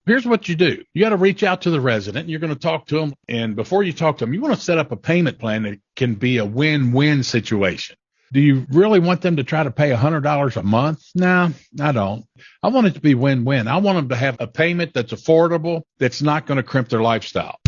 Here's what you do. You got to reach out to the resident. You're going to talk to them. And before you talk to them, you want to set up a payment plan that can be a win-win situation. Do you really want them to try to pay $100 a month? No, I don't. I want it to be win-win. I want them to have a payment that's affordable, that's not going to crimp their lifestyle.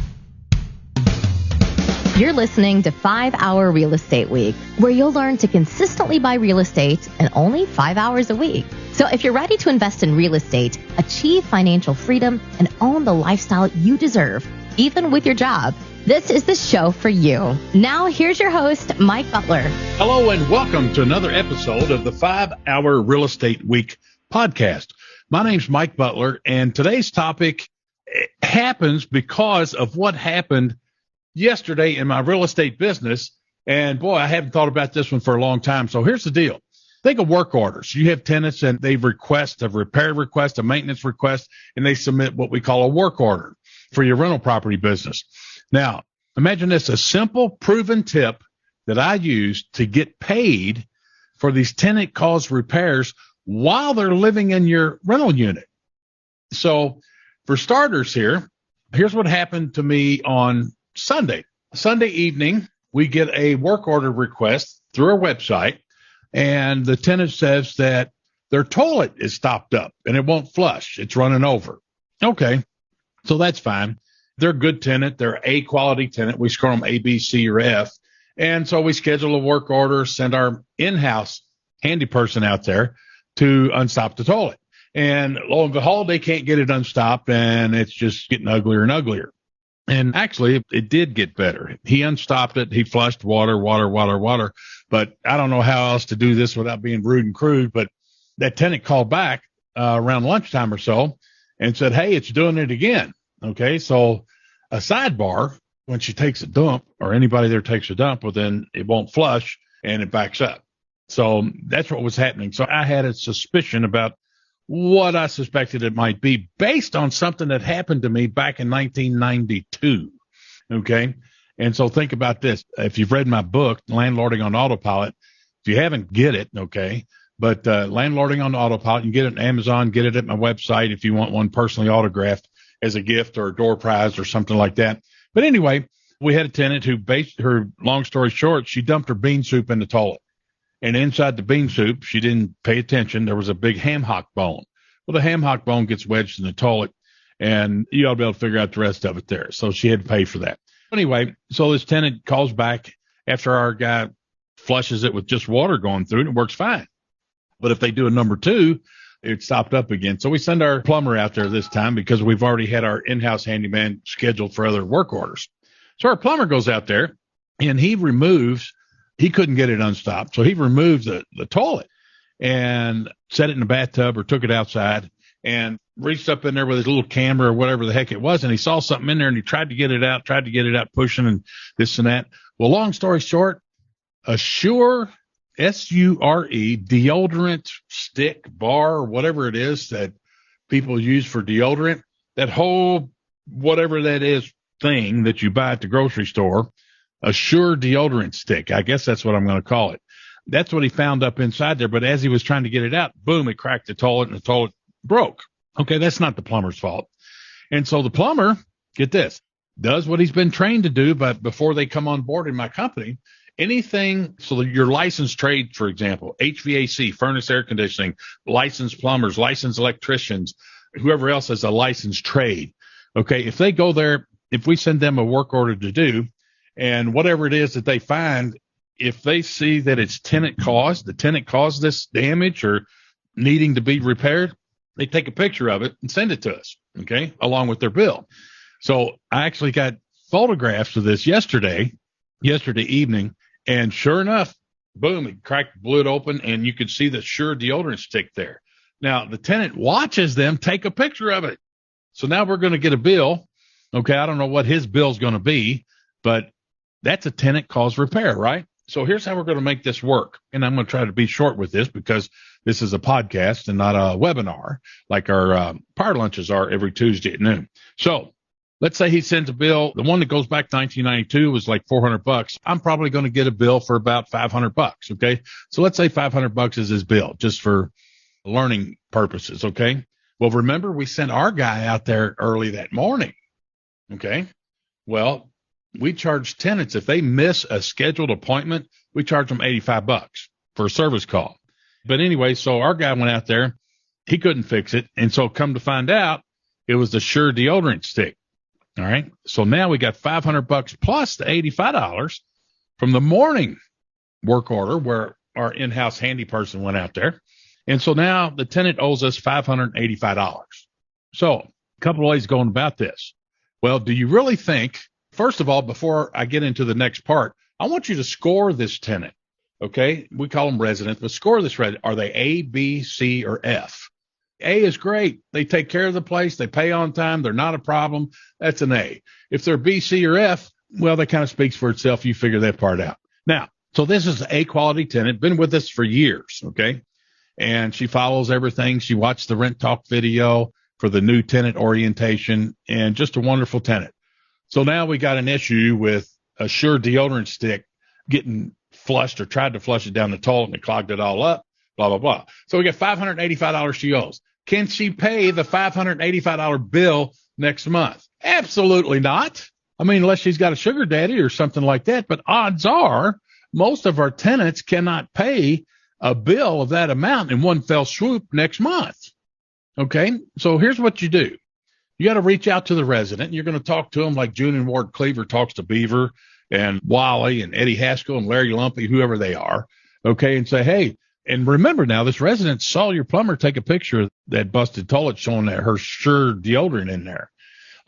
You're listening to 5 Hour Real Estate Week, where you'll learn to consistently buy real estate in only 5 hours a week. So if you're ready to invest in real estate, achieve financial freedom, and own the lifestyle you deserve, even with your job, this is the show for you. Now, here's your host, Mike Butler. Hello, and welcome to another episode of the 5 Hour Real Estate Week podcast. My name's Mike Butler, and today's topic happens because of what happened yesterday in my real estate business. And boy, I haven't thought about this one for a long time. So here's the deal. Think of work orders. You have tenants and they request a repair request, a maintenance request, and they submit what we call a work order for your rental property business. Now, imagine this, a simple proven tip that I use to get paid for these tenant caused repairs while they're living in your rental unit. So for starters here's what happened to me on Sunday evening. We get a work order request through our website, and the tenant says that their toilet is stopped up and it won't flush. It's running over. Okay, so that's fine. They're a good tenant. They're A quality tenant. We score them A, B, C, or F. And so we schedule a work order, send our in-house handy person out there to unstop the toilet. And lo and behold, they can't get it unstopped, and it's just getting uglier and uglier. And actually, it did get better. He unstopped it. He flushed water. But I don't know how else to do this without being rude and crude. But that tenant called back around lunchtime or so and said, hey, it's doing it again. Okay, so a sidebar, when she takes a dump or anybody there takes a dump, well, then it won't flush and it backs up. So that's what was happening. So I had a suspicion about what I suspected it might be based on something that happened to me back in 1992. Okay. And so think about this. If you've read my book, Landlording on Autopilot, if you haven't, get it. Okay. But, Landlording on Autopilot, you can get it on Amazon, get it at my website if you want one personally autographed as a gift or a door prize or something like that. But anyway, we had a tenant who based her, long story short, she dumped her bean soup in the toilet. And inside the bean soup, she didn't pay attention. There was a big ham hock bone. Well, the ham hock bone gets wedged in the toilet, and you ought to be able to figure out the rest of it there. So she had to pay for that. Anyway, so this tenant calls back after our guy flushes it with just water going through it, and it works fine. But if they do a number two, it stopped up again. So we send our plumber out there this time because we've already had our in-house handyman scheduled for other work orders. So our plumber goes out there, and he couldn't get it unstopped. So he removed the toilet and set it in the bathtub or took it outside and reached up in there with his little camera or whatever the heck it was. And he saw something in there and he tried to get it out, pushing and this and that. Well, long story short, a Sure, S-U-R-E, deodorant stick, bar, whatever it is that people use for deodorant, that whole, whatever that is, thing that you buy at the grocery store, a Sure deodorant stick. I guess that's what I'm going to call it. That's what he found up inside there. But as he was trying to get it out, boom, it cracked the toilet and the toilet broke. Okay, that's not the plumber's fault. And so the plumber, get this, does what he's been trained to do, but before they come on board in my company, anything, so your licensed trade, for example, HVAC, furnace air conditioning, licensed plumbers, licensed electricians, whoever else has a licensed trade. Okay, if they go there, if we send them a work order to do, and whatever it is that they find, if they see that it's tenant caused, the tenant caused this damage or needing to be repaired, they take a picture of it and send it to us, okay, along with their bill. So I actually got photographs of this yesterday evening, and sure enough, boom, it cracked, blew it open, and you could see the Sure deodorant stick there. Now, the tenant watches them take a picture of it. So now we're going to get a bill. Okay, I don't know what his bill's going to be, but that's a tenant caused repair, right? So here's how we're going to make this work. And I'm going to try to be short with this because this is a podcast and not a webinar like our power lunches are every Tuesday at noon. So let's say he sends a bill. The one that goes back to 1992 was like $400. I'm probably going to get a bill for about $500. Okay. So let's say $500 is his bill just for learning purposes. Okay. Well, remember, we sent our guy out there early that morning. Okay. Well, we charge tenants, if they miss a scheduled appointment, we charge them $85 for a service call. But anyway, so our guy went out there. He couldn't fix it. And so come to find out, it was the Sure deodorant stick. All right. So now we got $500 plus the $85 from the morning work order where our in-house handy person went out there. And so now the tenant owes us $585. So a couple of ways going about this. Well, do you really think, first of all, before I get into the next part, I want you to score this tenant. Okay. We call them residents, but score this resident. Are they A, B, C, or F? A is great. They take care of the place. They pay on time. They're not a problem. That's an A. If they're B, C, or F, well, that kind of speaks for itself. You figure that part out. Now, so this is an A quality tenant, been with us for years. Okay. And she follows everything. She watched the Rent Talk video for the new tenant orientation and just a wonderful tenant. So now we got an issue with a Sure deodorant stick getting flushed or tried to flush it down the toilet and it clogged it all up, blah, blah, blah. So we got $585 she owes. Can she pay the $585 bill next month? Absolutely not. I mean, unless she's got a sugar daddy or something like that. But odds are most of our tenants cannot pay a bill of that amount in one fell swoop next month. Okay. So here's what you do. You got to reach out to the resident. You're going to talk to them like June and Ward Cleaver talks to Beaver and Wally and Eddie Haskell and Larry Lumpy, whoever they are. Okay. And say, hey, and remember now, this resident saw your plumber take a picture of that busted toilet showing that her Sure deodorant in there.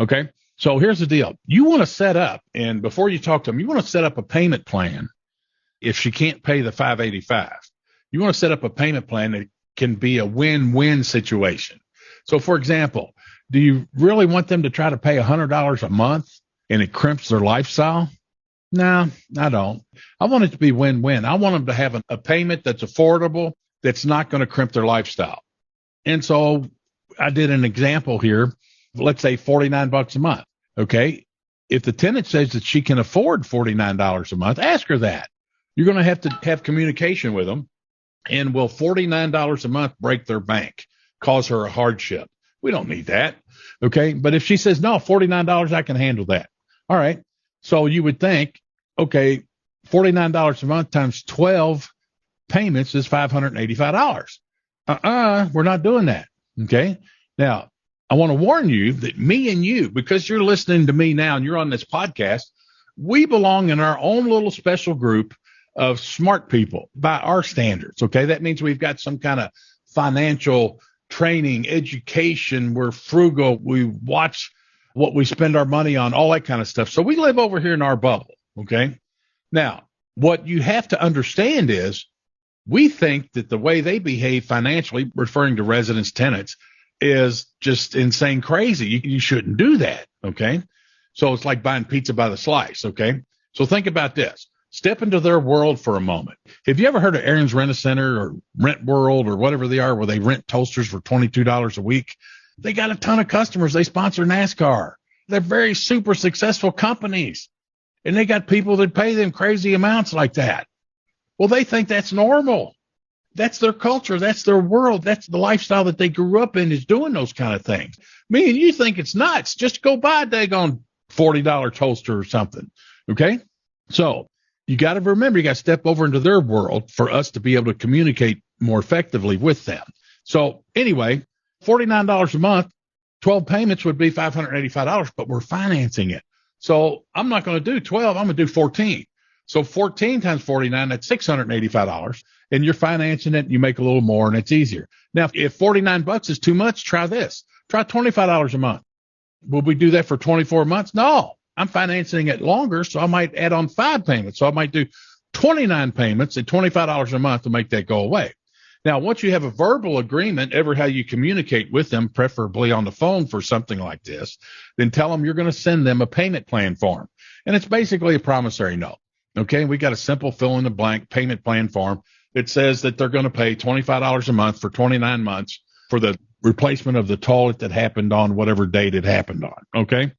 Okay. So here's the deal. You want to set up, and before you talk to them, you want to set up a payment plan. If she can't pay the $585, you want to set up a payment plan that can be a win-win situation. So for example, do you really want them to try to pay $100 a month and it crimps their lifestyle? No, I don't. I want it to be win-win. I want them to have a payment that's affordable, that's not going to crimp their lifestyle. And so I did an example here. Let's say $49 a month. Okay. If the tenant says that she can afford $49 a month, ask her that. You're going to have communication with them. And will $49 a month break their bank, cause her a hardship? We don't need that. Okay. But if she says, no, $49, I can handle that. All right. So you would think, okay, $49 a month times 12 payments is $585. We're not doing that. Okay. Now, I want to warn you that me and you, because you're listening to me now and you're on this podcast, we belong in our own little special group of smart people by our standards. Okay. That means we've got some kind of financial training, education. We're frugal. We watch what we spend our money on, all that kind of stuff. So we live over here in our bubble. Okay. Now, what you have to understand is we think that the way they behave financially, referring to residents, tenants, is just insane crazy. You shouldn't do that. Okay. So it's like buying pizza by the slice. Okay. So think about this. Step into their world for a moment. Have you ever heard of Aaron's Rent-A-Center or Rent World or whatever they are, where they rent toasters for $22 a week? They got a ton of customers. They sponsor NASCAR. They're very super successful companies. And they got people that pay them crazy amounts like that. Well, they think that's normal. That's their culture. That's their world. That's the lifestyle that they grew up in, is doing those kind of things. Me and you think it's nuts. Just go buy a daggone $40 toaster or something. Okay. So you got to remember, you got to step over into their world for us to be able to communicate more effectively with them. So anyway, $49 a month, 12 payments would be $585, but we're financing it. So I'm not going to do 12. I'm going to do 14. So 14 times 49, that's $685. And you're financing it. You make a little more and it's easier. Now, if $49 is too much, try this. Try $25 a month. Will we do that for 24 months? No, I'm financing it longer. So I might add on 5 payments. So I might do 29 payments at $25 a month to make that go away. Now, once you have a verbal agreement, ever how you communicate with them, preferably on the phone for something like this, then tell them you're going to send them a payment plan form. And it's basically a promissory note. Okay. We got a simple fill in the blank payment plan form. It says that they're going to pay $25 a month for 29 months for the replacement of the toilet that happened on whatever date it happened on. Okay.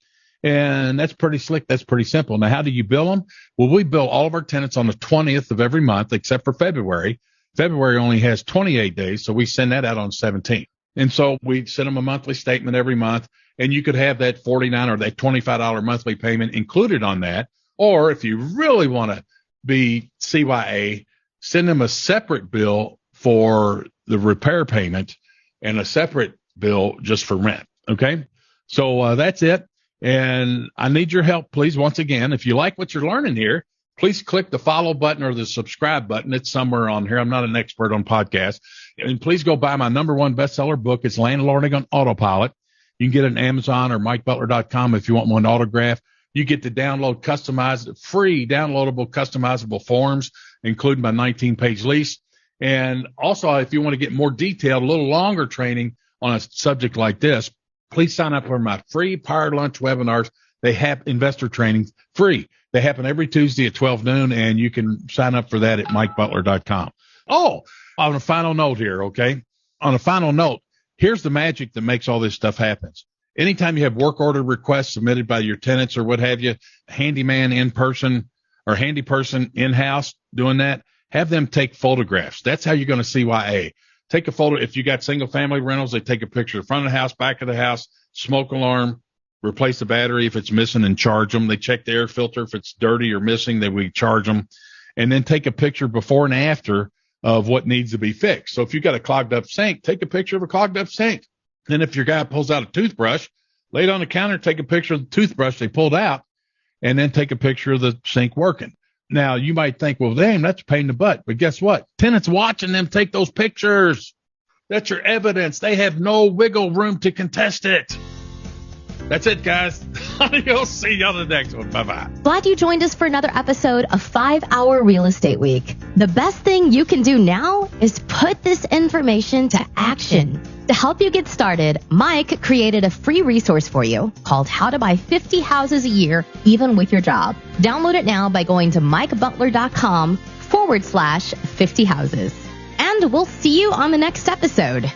And that's pretty slick. That's pretty simple. Now, how do you bill them? Well, we bill all of our tenants on the 20th of every month, except for February. February only has 28 days, so we send that out on 17th. And so we send them a monthly statement every month, and you could have that $49 or that $25 monthly payment included on that. Or if you really want to be CYA, send them a separate bill for the repair payment and a separate bill just for rent. Okay. So that's it. And I need your help, please. Once again, if you like what you're learning here, please click the follow button or the subscribe button. It's somewhere on here. I'm not an expert on podcasts. And please go buy my #1 bestseller book. It's Landlording on Autopilot. You can get it on Amazon or MikeButler.com if you want one autograph. You get to download free downloadable customizable forms, including my 19-page lease. And also, if you want to get more detailed, a little longer training on a subject like this, please sign up for my free Power Lunch webinars. They have investor trainings free. They happen every Tuesday at 12 noon, and you can sign up for that at MikeButler.com. Oh, on a final note here, okay? On a final note, here's the magic that makes all this stuff happen. Anytime you have work order requests submitted by your tenants or what have you, handyman in person or handy person in-house doing that, have them take photographs. That's how you're going to CYA. Take a photo. If you got single family rentals, they take a picture of the front of the house, back of the house, smoke alarm, replace the battery if it's missing and charge them. They check the air filter. If it's dirty or missing, then we charge them. And then take a picture before and after of what needs to be fixed. So if you got a clogged up sink, take a picture of a clogged up sink. Then if your guy pulls out a toothbrush, lay it on the counter, take a picture of the toothbrush they pulled out, and then take a picture of the sink working. Now, you might think, well, damn, that's a pain in the butt. But guess what? Tenants watching them take those pictures. That's your evidence. They have no wiggle room to contest it. That's it, guys. Adios. See you on the next one. Bye-bye. Glad you joined us for another episode of 5-Hour Real Estate Week. The best thing you can do now is put this information to action. To help you get started, Mike created a free resource for you called How to Buy 50 Houses a Year, Even with Your Job. Download it now by going to MikeButler.com/50 houses. And we'll see you on the next episode.